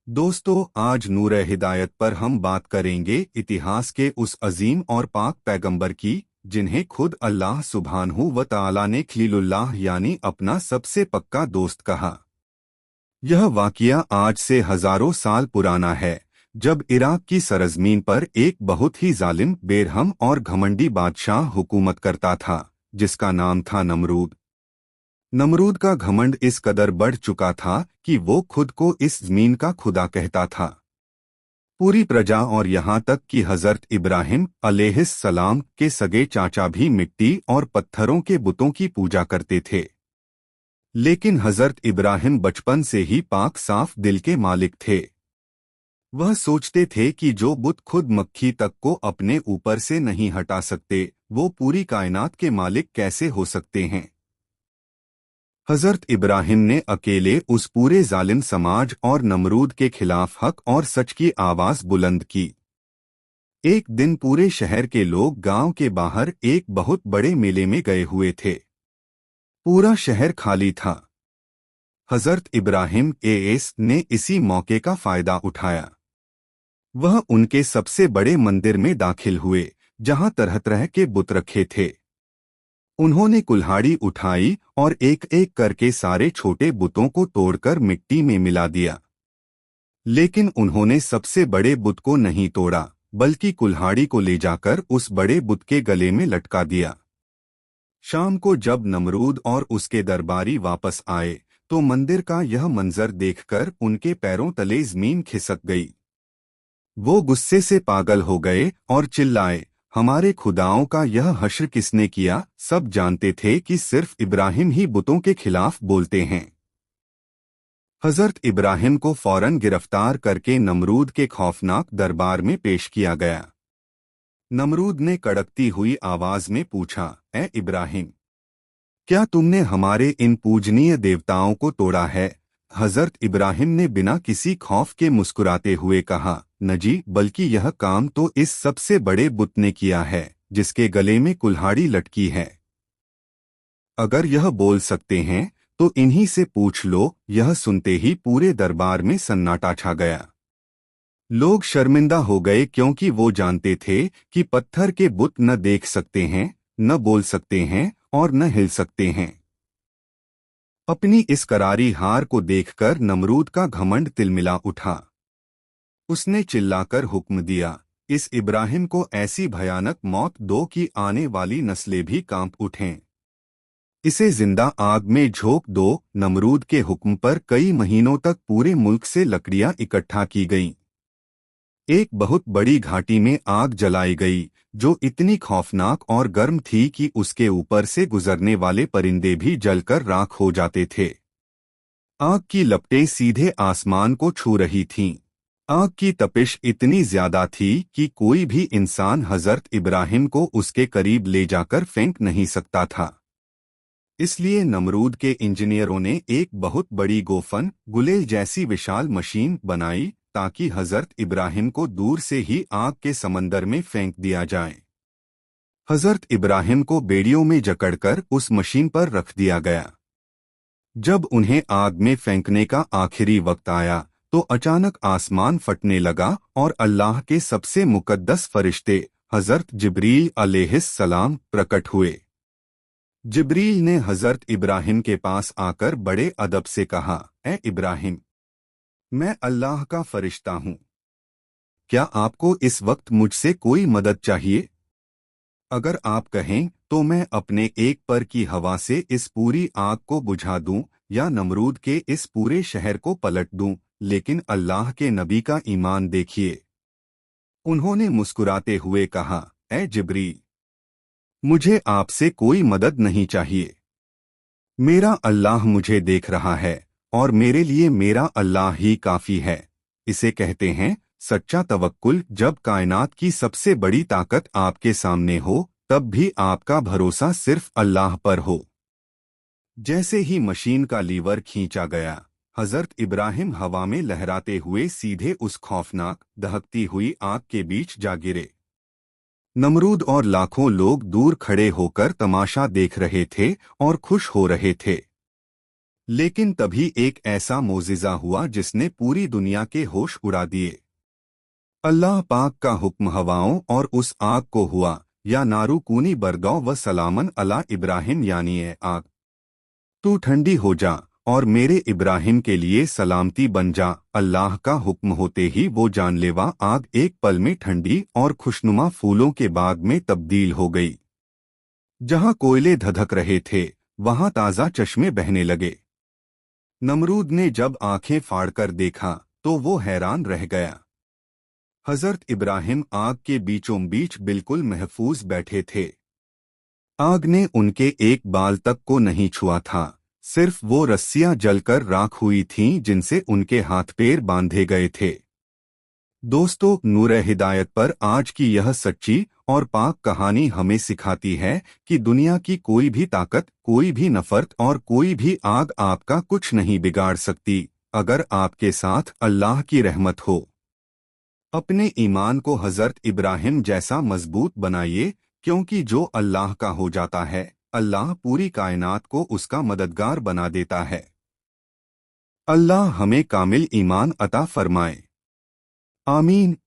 दोस्तों, आज नूर हिदायत पर हम बात करेंगे इतिहास के उस अजीम और पाक पैगंबर की जिन्हें खुद अल्लाह सुब्हानहू व तआला ने खलीलुल्लाह यानी अपना सबसे पक्का दोस्त कहा। यह वाक़िया आज से हजारों साल पुराना है, जब इराक की सरजमीन पर एक बहुत ही जालिम, बेरहम और घमंडी बादशाह हुकूमत करता था, जिसका नाम था नमरूद। नमरूद का घमंड इस कदर बढ़ चुका था कि वो खुद को इस जमीन का खुदा कहता था। पूरी प्रजा और यहाँ तक कि हजरत इब्राहिम अलैहिस्सलाम के सगे चाचा भी मिट्टी और पत्थरों के बुतों की पूजा करते थे। लेकिन हजरत इब्राहिम बचपन से ही पाक साफ दिल के मालिक थे। वह सोचते थे कि जो बुत खुद मक्खी तक को अपने ऊपर से नहीं हटा सकते, वो पूरी कायनात के मालिक कैसे हो सकते हैं। हजरत इब्राहिम ने अकेले उस पूरे जालिम समाज और नमरूद के खिलाफ हक और सच की आवाज बुलंद की। एक दिन पूरे शहर के लोग गांव के बाहर एक बहुत बड़े मेले में गए हुए थे। पूरा शहर खाली था। हजरत इब्राहिम ने इसी मौके का फायदा उठाया। वह उनके सबसे बड़े मंदिर में दाखिल हुए, जहां तरह तरह के बुत रखे थे। उन्होंने कुल्हाड़ी उठाई और एक एक करके सारे छोटे बुतों को तोड़कर मिट्टी में मिला दिया। लेकिन उन्होंने सबसे बड़े बुत को नहीं तोड़ा, बल्कि कुल्हाड़ी को ले जाकर उस बड़े बुत के गले में लटका दिया। शाम को जब नमरूद और उसके दरबारी वापस आए, तो मंदिर का यह मंजर देखकर उनके पैरों तले जमीन खिसक गई। वो गुस्से से पागल हो गए और चिल्लाए, हमारे खुदाओं का यह हश्र किसने किया। सब जानते थे कि सिर्फ इब्राहिम ही बुतों के खिलाफ बोलते हैं। हजरत इब्राहिम को फौरन गिरफ्तार करके नमरूद के खौफनाक दरबार में पेश किया गया। नमरूद ने कड़कती हुई आवाज में पूछा, ए इब्राहिम, क्या तुमने हमारे इन पूजनीय देवताओं को तोड़ा है। हजरत इब्राहिम ने बिना किसी खौफ के मुस्कुराते हुए कहा, नजी, बल्कि यह काम तो इस सबसे बड़े बुत ने किया है, जिसके गले में कुल्हाड़ी लटकी है। अगर यह बोल सकते हैं तो इन्हीं से पूछ लो। यह सुनते ही पूरे दरबार में सन्नाटा छा गया। लोग शर्मिंदा हो गए, क्योंकि वो जानते थे कि पत्थर के बुत न देख सकते हैं, न बोल सकते हैं और न हिल सकते हैं। अपनी इस करारी हार को देखकर नमरूद का घमंड तिलमिला उठा। उसने चिल्लाकर हुक्म दिया, इस इब्राहिम को ऐसी भयानक मौत दो कि आने वाली नस्लें भी कांप उठें। इसे जिंदा आग में झोंक दो। नमरूद के हुक्म पर कई महीनों तक पूरे मुल्क से लकड़ियां इकट्ठा की गईं। एक बहुत बड़ी घाटी में आग जलाई गई, जो इतनी खौफनाक और गर्म थी कि उसके ऊपर से गुजरने वाले परिंदे भी जलकर राख हो जाते थे। आग की लपटें सीधे आसमान को छू रही थीं। आग की तपिश इतनी ज्यादा थी कि कोई भी इंसान हजरत इब्राहिम को उसके करीब ले जाकर फेंक नहीं सकता था। इसलिए नमरूद के इंजीनियरों ने एक बहुत बड़ी गोफन गुलेल जैसी विशाल मशीन बनाई, ताकि हजरत इब्राहिम को दूर से ही आग के समंदर में फेंक दिया जाए। हजरत इब्राहिम को बेड़ियों में जकड़कर उस मशीन पर रख दिया गया। जब उन्हें आग में फेंकने का आखिरी वक्त आया, तो अचानक आसमान फटने लगा और अल्लाह के सबसे मुकद्दस फरिश्ते हजरत जिब्रील अलैहिस्सलाम प्रकट हुए। जिब्रील ने हजरत इब्राहिम के पास आकर बड़े अदब से कहा, ए इब्राहिम, मैं अल्लाह का फरिश्ता हूँ। क्या आपको इस वक्त मुझसे कोई मदद चाहिए? अगर आप कहें तो मैं अपने एक पर की हवा से इस पूरी आग को बुझा दूं, या नमरूद के इस पूरे शहर को पलट दूं, लेकिन अल्लाह के नबी का ईमान देखिए। उन्होंने मुस्कुराते हुए कहा, ए जिब्रील, मुझे आपसे कोई मदद नहीं चाहिए। मेरा अल्लाह मुझे देख रहा है और मेरे लिए मेरा अल्लाह ही काफी है। इसे कहते हैं सच्चा तवक्कुल। जब कायनात की सबसे बड़ी ताकत आपके सामने हो, तब भी आपका भरोसा सिर्फ अल्लाह पर हो। जैसे ही मशीन का लीवर खींचा गया, हजरत इब्राहिम हवा में लहराते हुए सीधे उस खौफनाक दहकती हुई आग के बीच जा गिरे। नमरूद और लाखों लोग दूर खड़े होकर तमाशा देख रहे थे और खुश हो रहे थे। लेकिन तभी एक ऐसा मोजिज़ा हुआ जिसने पूरी दुनिया के होश उड़ा दिए। अल्लाह पाक का हुक्म हवाओं और उस आग को हुआ, या नारू कूनी बरगौ व सलामन अला इब्राहिम, यानी ए आग तू ठंडी हो जा और मेरे इब्राहिम के लिए सलामती बन जा। अल्लाह का हुक्म होते ही वो जानलेवा आग एक पल में ठंडी और खुशनुमा फूलों के बाग में तब्दील हो गई। जहां कोयले धधक रहे थे वहां ताज़ा चश्मे बहने लगे। नमरूद ने जब आंखें फाड़कर देखा तो वो हैरान रह गया। हजरत इब्राहिम आग के बीचों बीच बिल्कुल महफूज बैठे थे। आग ने उनके एक बाल तक को नहीं छुआ था, सिर्फ वो रस्सियां जलकर राख हुई थीं जिनसे उनके हाथ पैर बांधे गए थे। दोस्तों, नूर हिदायत पर आज की यह सच्ची और पाक कहानी हमें सिखाती है कि दुनिया की कोई भी ताकत, कोई भी नफरत और कोई भी आग आपका कुछ नहीं बिगाड़ सकती, अगर आपके साथ अल्लाह की रहमत हो। अपने ईमान को हजरत इब्राहिम जैसा मजबूत बनाइए, क्योंकि जो अल्लाह का हो जाता है, अल्लाह पूरी कायनात को उसका मददगार बना देता है। अल्लाह हमें कामिल ईमान अता फरमाए। आमीन।